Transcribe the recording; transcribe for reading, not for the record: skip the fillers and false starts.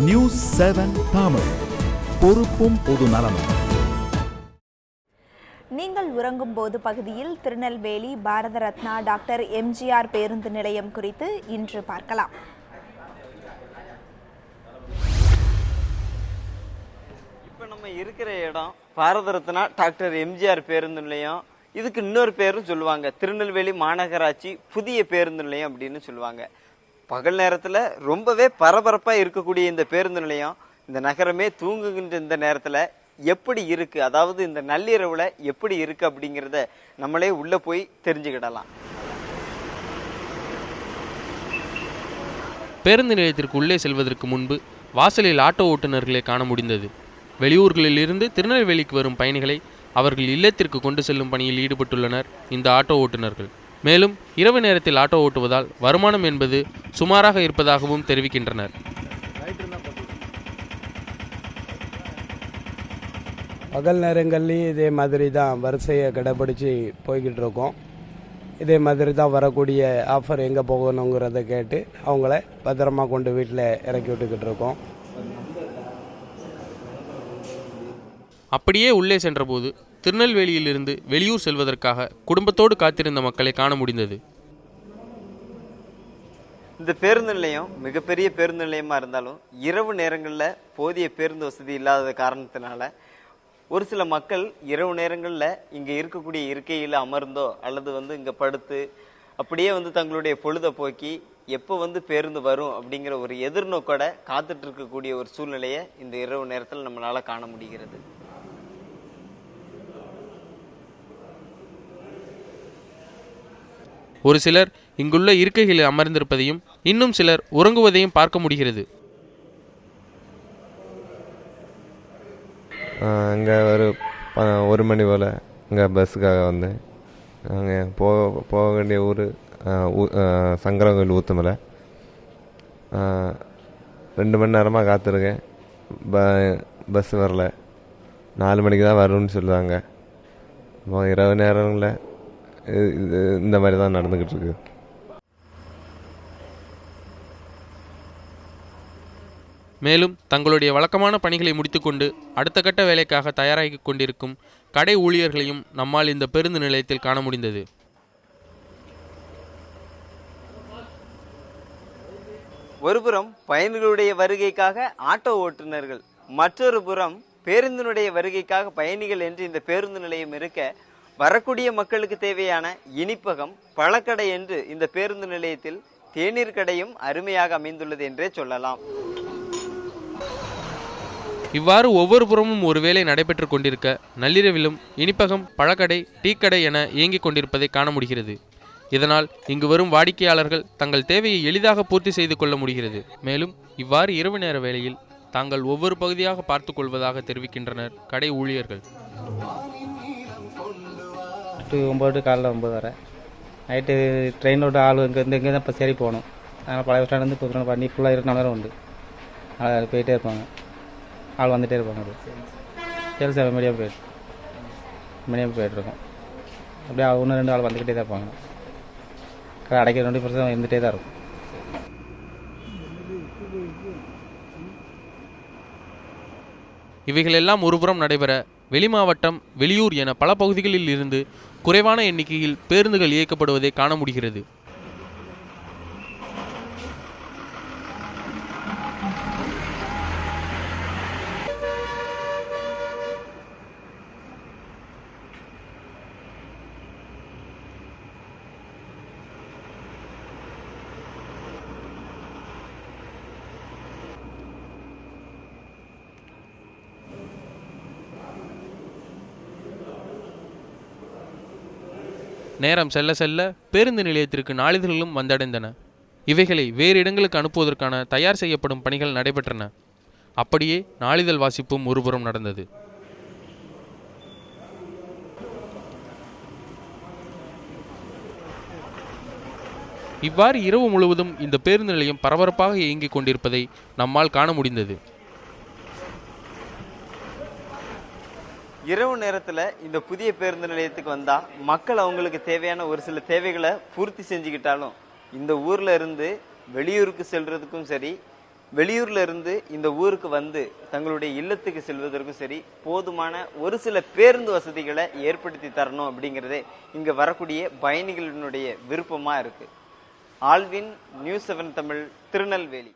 News 7 Tamil, பொறுப்பும் பொது நலமும். நீங்கள் உறங்கும் போது பகுதியில் திருநெல்வேலி பாரத ரத்னா டாக்டர் எம்ஜிஆர் பேருந்து நிலையம் குறித்து இன்று பார்க்கலாம். இப்போ நம்ம இருக்கிற இடம் பாரத ரத்னா டாக்டர் எம்ஜிஆர் பேருந்து நிலையம். இதுக்கு இன்னொரு பேரும் சொல்லுவாங்க, திருநெல்வேலி மாநகராட்சி புதிய பேருந்து நிலையம் அப்படின்னு சொல்லுவாங்க. பகல் நேரத்தில் ரொம்பவே பரபரப்பாக இருக்கக்கூடிய இந்த பேருந்து நிலையம் இந்த நகரமே தூங்குகின்ற இந்த நேரத்தில் எப்படி இருக்கு, அதாவது இந்த நள்ளிரவுல எப்படி இருக்கு அப்படிங்கிறத நம்மளே உள்ள போய் தெரிஞ்சுக்கிடலாம். பேருந்து நிலையத்திற்கு உள்ளே செல்வதற்கு முன்பு வாசலில் ஆட்டோ ஓட்டுநர்களை காண முடிந்தது. வெளியூர்களில் இருந்து திருநெல்வேலிக்கு வரும் பயணிகளை அவர்கள் இல்லத்திற்கு கொண்டு செல்லும் பணியில் ஈடுபட்டுள்ளனர் இந்த ஆட்டோ ஓட்டுநர்கள். மேலும் இரவு நேரத்தில் ஆட்டோ ஓட்டுவதால் வருமானம் என்பது சுமாராக இருப்பதாகவும் தெரிவிக்கின்றனர். பகல் நேரங்கள்லேயும் இதே மாதிரி தான் வரிசையை கடைப்பிடிச்சு போய்கிட்டு இருக்கோம். இதே மாதிரி தான் வரக்கூடிய ஆஃபர் எங்கே போகணுங்கிறத கேட்டு அவங்கள பத்திரமா கொண்டு வீட்டில் இறக்கி விட்டுக்கிட்டு இருக்கோம். அப்படியே உள்ளே சென்றபோது திருநெல்வேலியிலிருந்து வெளியூர் செல்வதற்காக குடும்பத்தோடு காத்திருந்த மக்களை காண முடிந்தது. இந்த பேருந்து நிலையம் மிகப்பெரிய பேருந்து நிலையமாக இருந்தாலும் இரவு நேரங்களில் போதிய பேருந்து வசதி இல்லாத காரணத்தினால ஒரு சில மக்கள் இரவு நேரங்களில் இங்கே இருக்கக்கூடிய இருக்கையில் அமர்ந்தோ அல்லது இங்கே படுத்து அப்படியே தங்களுடைய பொழுதை போக்கி எப்போ பேருந்து வரும் அப்படிங்கிற ஒரு எதிர்நோக்கோட காத்துட்டு இருக்கக்கூடிய ஒரு சூழ்நிலையை இந்த இரவு நேரத்தில் நம்மளால காண முடிகிறது. ஒரு சிலர் இங்குள்ள இருக்கைகளில் அமர்ந்திருப்பதையும் இன்னும் சிலர் உறங்குவதையும் பார்க்க முடிகிறது. அங்கே ஒரு மணி போல் இங்கே பஸ்ஸுக்காக வந்தேன். அங்கே போக வேண்டிய ஊர் சங்கரங்கோயில் ஊத்துமலை. 2 மணி நேரமாக காத்திருக்கேன். பஸ் வரல. 4 மணிக்கு தான் வரும்னு சொல்லுவாங்க. இரவு நேரங்களில் இந்த மாதிரி தான் நடந்துக்கிட்டு இருக்கு. மேலும் தங்களுடைய வழக்கமான பணிகளை முடித்துக்கொண்டு அடுத்த கட்ட வேலைக்காக தயாராகி கொண்டிருக்கும் கடை ஊழியர்களையும் நம்மால் இந்த பேருந்து நிலையத்தில் காண முடிந்தது. ஒருபுறம் பயணிகளுடைய வருகைக்காக ஆட்டோ ஓட்டுநர்கள், மற்றொரு புறம் பேருந்தினுடைய வருகைக்காக பயணிகள் என்று இந்த பேருந்து நிலையம் இருக்க, வரக்கூடிய மக்களுக்கு தேவையான இனிப்பகம், பழக்கடை என்று இந்த பேருந்து நிலையத்தில் தேநீர் கடையும் அருமையாக அமைந்துள்ளது என்றே சொல்லலாம். இவ்வாறு ஒவ்வொரு புறமும் ஒரு வேளை நடைபெற்று கொண்டிருக்க, நள்ளிரவிலும் இனிப்பகம், பழக்கடை, டீக்கடை என இயங்கிக் கொண்டிருப்பதை காண முடிகிறது. இதனால் இங்கு வரும் வாடிக்கையாளர்கள் தங்கள் தேவையை எளிதாக பூர்த்தி செய்து கொள்ள முடிகிறது. மேலும் இவ்வாறு இரவு நேர வேளையில் தாங்கள் ஒவ்வொரு பகுதியாக பார்த்து கொள்வதாக தெரிவிக்கின்றனர் கடை ஊழியர்கள். 9 காலையில் 9 வரை நைட்டு ட்ரெயினோட ஆள் இங்கே தான் இப்போ சரி போகணும். அதனால் பழைய பஸ் ஸ்டாண்ட் இப்போ பண்ணி ஃபுல்லாக 24 நேரம் உண்டு. அதில் போயிட்டே இருப்பாங்க, ஆள் வந்துகிட்டே இருப்பாங்க. அது சேல்ஸ் மீடியம் போயிட்டுருக்கோம். அப்படியே 1-2 ஆள் வந்துக்கிட்டே தான் இருப்பாங்க. கடை அடைக்கிற 20% இருந்துகிட்டே தான் இருக்கும். இவைகளெல்லாம் ஒருபுறம் நடைபெற, வெளி மாவட்டம், வெளியூர் என பல பகுதிகளில் இருந்து குறைவான எண்ணிக்கையில் பேருந்துகள் இயக்கப்படுவதை காண முடிகிறது. நேரம் செல்ல செல்ல பேருந்து நிலையத்திற்கு நாளிதழ்களும் வந்தடைந்தன. இவைகளை வேறு இடங்களுக்கு அனுப்புவதற்கான தயார் செய்யப்படும் பணிகள் நடைபெற்றன. அப்படியே நாளிதழ் வாசிப்பும் ஒருபுறம் நடந்தது. இவ்வாறு இரவு முழுவதும் இந்த பேருந்து நிலையம் பரபரப்பாக இயங்கிக் கொண்டிருப்பதை நம்மால் காண முடிந்தது. இரவு நேரத்தில் இந்த புதிய பேருந்து நிலையத்துக்கு வந்தால் மக்கள் அவங்களுக்கு தேவையான ஒரு சில தேவைகளை பூர்த்தி செஞ்சுக்கிட்டாலும் இந்த ஊரில் இருந்து வெளியூருக்கு செல்றதுக்கும் சரி, வெளியூர்ல இருந்து இந்த ஊருக்கு வந்து தங்களுடைய இல்லத்துக்கு செல்வதற்கும் சரி போதுமான ஒரு சில பேருந்து வசதிகளை ஏற்படுத்தி தரணும் அப்படிங்கிறதே இங்க வரக்கூடிய பயணிகளினுடைய விருப்பமா இருக்கு. Alvin, news 7 Tamil, Tirunelveli.